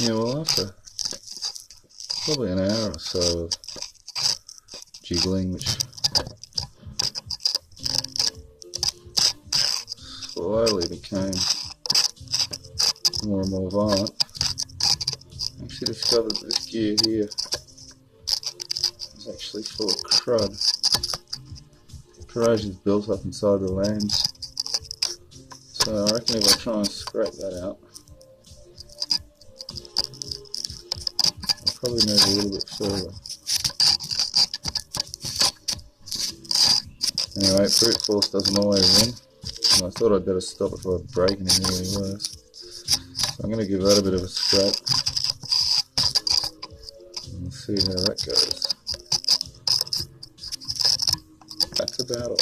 Yeah, well, after probably an hour or so of jiggling, which slowly became more and more violent, I actually discovered that this gear here is actually full of crud. Corrosion's built up inside the lens, so I reckon if I try and scrape that out, I'll probably move a little bit further. Anyway, brute force doesn't always win, and I thought I'd better stop before I break anything really worse. So I'm going to give that a bit of a scrape, and we'll see how that goes. That's about all.